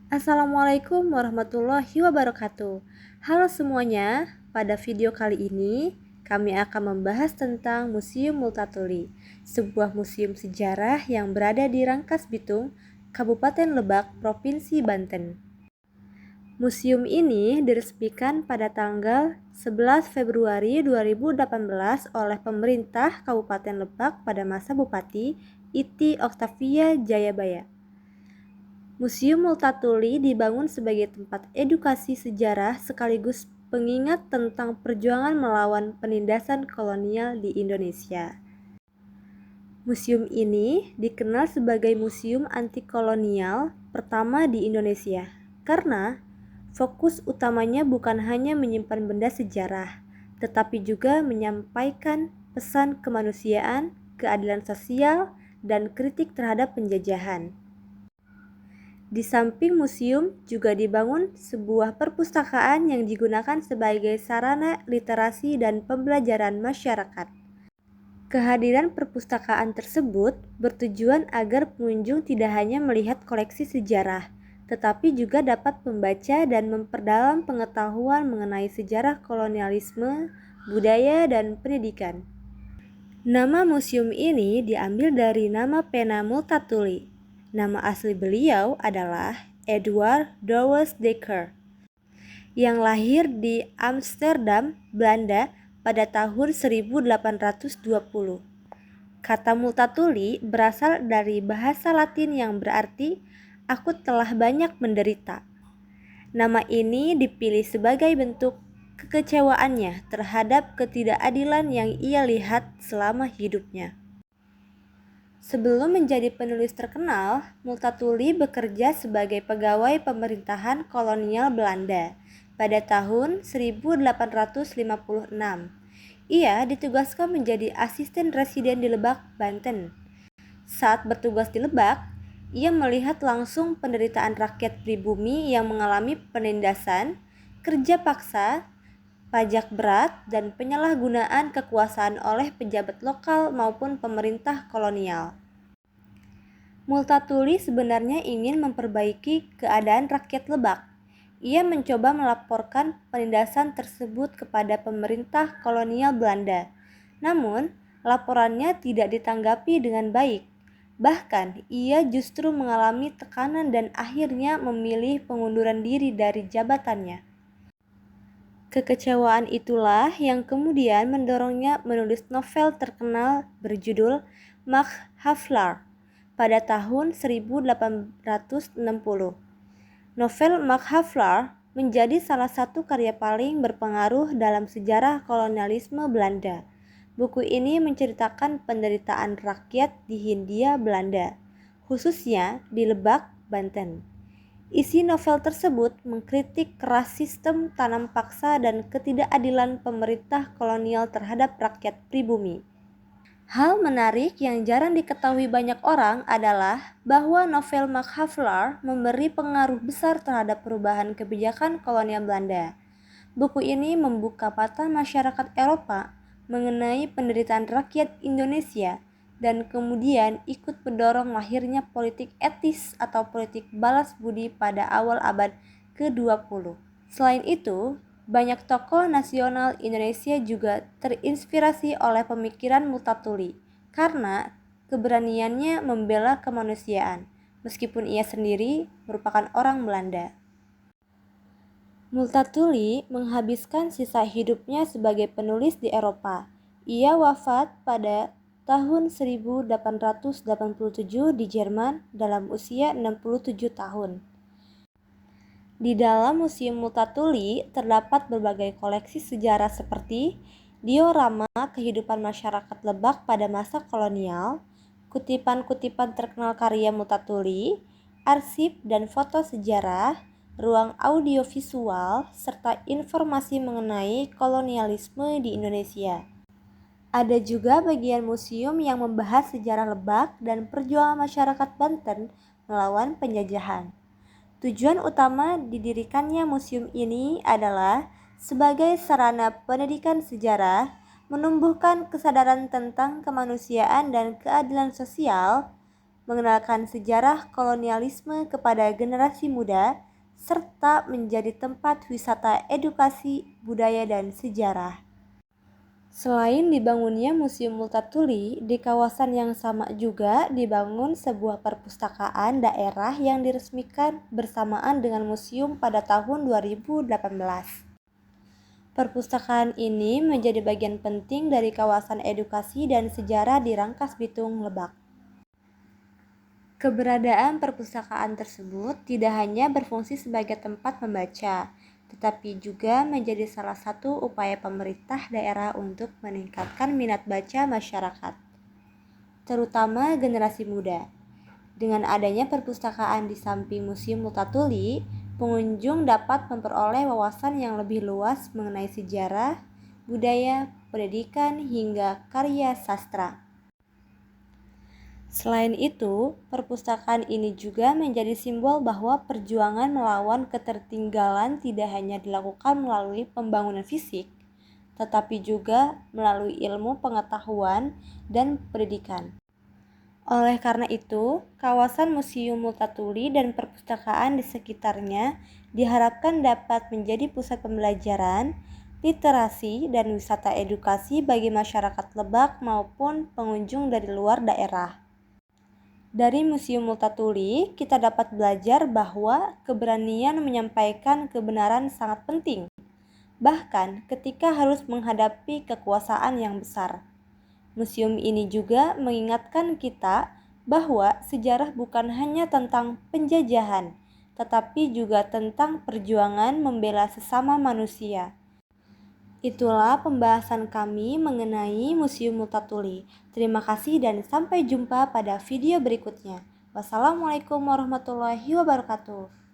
Assalamualaikum warahmatullahi wabarakatuh. Halo semuanya, pada video kali ini kami akan membahas tentang Museum Multatuli, sebuah museum sejarah yang berada di Rangkas Bitung, Kabupaten Lebak, Provinsi Banten. Museum ini diresmikan pada tanggal 11 Februari 2018 oleh pemerintah Kabupaten Lebak pada masa Bupati Iti Oktavia Jayabaya. Museum Multatuli dibangun sebagai tempat edukasi sejarah sekaligus pengingat tentang perjuangan melawan penindasan kolonial di Indonesia. Museum ini dikenal sebagai museum anti-kolonial pertama di Indonesia karena fokus utamanya bukan hanya menyimpan benda sejarah, tetapi juga menyampaikan pesan kemanusiaan, keadilan sosial, dan kritik terhadap penjajahan. Di samping museum juga dibangun sebuah perpustakaan yang digunakan sebagai sarana literasi dan pembelajaran masyarakat. Kehadiran perpustakaan tersebut bertujuan agar pengunjung tidak hanya melihat koleksi sejarah, tetapi juga dapat membaca dan memperdalam pengetahuan mengenai sejarah kolonialisme, budaya, dan pendidikan. Nama museum ini diambil dari nama pena Multatuli. Nama asli beliau adalah Edward Douwes Dekker, yang lahir di Amsterdam, Belanda pada tahun 1820. Kata Multatuli berasal dari bahasa Latin yang berarti "aku telah banyak menderita". Nama ini dipilih sebagai bentuk kekecewaannya terhadap ketidakadilan yang ia lihat selama hidupnya. Sebelum menjadi penulis terkenal, Multatuli bekerja sebagai pegawai pemerintahan kolonial Belanda pada tahun 1856. Ia ditugaskan menjadi asisten residen di Lebak, Banten. Saat bertugas di Lebak, ia melihat langsung penderitaan rakyat pribumi yang mengalami penindasan, kerja paksa, pajak berat, dan penyalahgunaan kekuasaan oleh pejabat lokal maupun pemerintah kolonial. Multatuli sebenarnya ingin memperbaiki keadaan rakyat Lebak. Ia mencoba melaporkan penindasan tersebut kepada pemerintah kolonial Belanda. Namun, laporannya tidak ditanggapi dengan baik. Bahkan, ia justru mengalami tekanan dan akhirnya memilih pengunduran diri dari jabatannya. Kekecewaan itulah yang kemudian mendorongnya menulis novel terkenal berjudul Max Havelaar pada tahun 1860. Novel Max Havelaar menjadi salah satu karya paling berpengaruh dalam sejarah kolonialisme Belanda. Buku ini menceritakan penderitaan rakyat di Hindia Belanda, khususnya di Lebak, Banten. Isi novel tersebut mengkritik keras sistem tanam paksa dan ketidakadilan pemerintah kolonial terhadap rakyat pribumi. Hal menarik yang jarang diketahui banyak orang adalah bahwa novel Max Havelaar memberi pengaruh besar terhadap perubahan kebijakan kolonial Belanda. Buku ini membuka mata masyarakat Eropa mengenai penderitaan rakyat Indonesia dan kemudian ikut mendorong lahirnya politik etis atau politik balas budi pada awal abad ke-20. Selain itu, banyak tokoh nasional Indonesia juga terinspirasi oleh pemikiran Multatuli karena keberaniannya membela kemanusiaan, meskipun ia sendiri merupakan orang Belanda. Multatuli menghabiskan sisa hidupnya sebagai penulis di Eropa. Ia wafat pada tahun 1887 di Jerman dalam usia 67 tahun. Di dalam Museum Multatuli terdapat berbagai koleksi sejarah seperti diorama kehidupan masyarakat Lebak pada masa kolonial, kutipan-kutipan terkenal karya Multatuli, arsip dan foto sejarah, ruang audiovisual, serta informasi mengenai kolonialisme di Indonesia. Ada juga bagian museum yang membahas sejarah Lebak dan perjuangan masyarakat Banten melawan penjajahan. Tujuan utama didirikannya museum ini adalah sebagai sarana pendidikan sejarah, menumbuhkan kesadaran tentang kemanusiaan dan keadilan sosial, mengenalkan sejarah kolonialisme kepada generasi muda, serta menjadi tempat wisata edukasi, budaya, dan sejarah. Selain dibangunnya Museum Multatuli, di kawasan yang sama juga dibangun sebuah perpustakaan daerah yang diresmikan bersamaan dengan museum pada tahun 2018. Perpustakaan ini menjadi bagian penting dari kawasan edukasi dan sejarah di Rangkas Bitung, Lebak. Keberadaan perpustakaan tersebut tidak hanya berfungsi sebagai tempat membaca, tetapi juga menjadi salah satu upaya pemerintah daerah untuk meningkatkan minat baca masyarakat, terutama generasi muda. Dengan adanya perpustakaan di samping Museum Multatuli, pengunjung dapat memperoleh wawasan yang lebih luas mengenai sejarah, budaya, pendidikan, hingga karya sastra. Selain itu, perpustakaan ini juga menjadi simbol bahwa perjuangan melawan ketertinggalan tidak hanya dilakukan melalui pembangunan fisik, tetapi juga melalui ilmu pengetahuan dan pendidikan. Oleh karena itu, kawasan Museum Multatuli dan perpustakaan di sekitarnya diharapkan dapat menjadi pusat pembelajaran, literasi, dan wisata edukasi bagi masyarakat Lebak maupun pengunjung dari luar daerah. Dari Museum Multatuli, kita dapat belajar bahwa keberanian menyampaikan kebenaran sangat penting, bahkan ketika harus menghadapi kekuasaan yang besar. Museum ini juga mengingatkan kita bahwa sejarah bukan hanya tentang penjajahan, tetapi juga tentang perjuangan membela sesama manusia. Itulah pembahasan kami mengenai Museum Multatuli. Terima kasih dan sampai jumpa pada video berikutnya. Wassalamualaikum warahmatullahi wabarakatuh.